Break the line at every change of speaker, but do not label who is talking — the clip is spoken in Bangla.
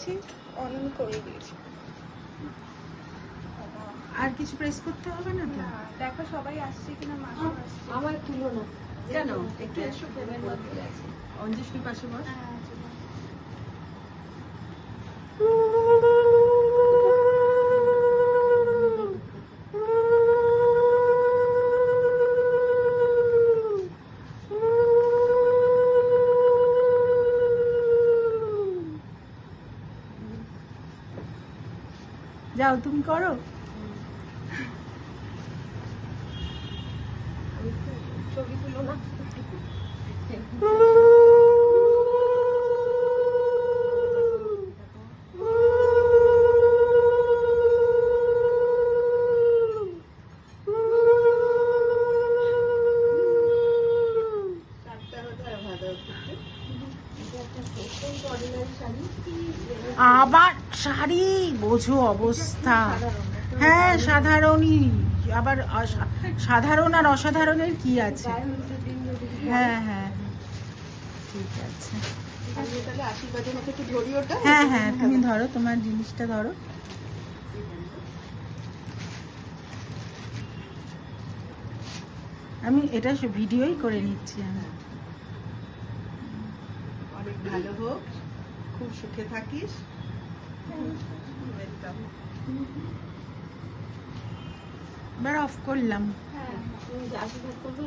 দিচ্ছি, অন করে দিয়েছি।
আর কিছু প্রেস করতে হবে না তো?
দেখো সবাই আসছে কিনা, মাসি আসছে।
আমার তুলো না
কেন?
একটু এসো, ফ্রেমের মধ্যে আছে।
অঞ্জেশমির পাশে বস।
হ্যাঁ, চলো।
যাও তুমি করো।
ছবি তুলো না।
আবার শাড়ি বোঝো অবস্থা। হ্যাঁ সাধারণই, আবার সাধারণ আর অসাধারণের কি আছে? হ্যাঁ হ্যাঁ ঠিক আছে।
তাহলে আশীর্বাদের মতো একটু ধরি ওটা।
হ্যাঁ হ্যাঁ তুমি ধরো, তোমার জিনিসটা ধরো। আমি এটা ভিডিওই করে নিচ্ছি। আমি
অনেক ভালো হোক, খুব সুখে থাকিস।
এবার অফ করলাম।
তুমি আশীর্বাদ করবে।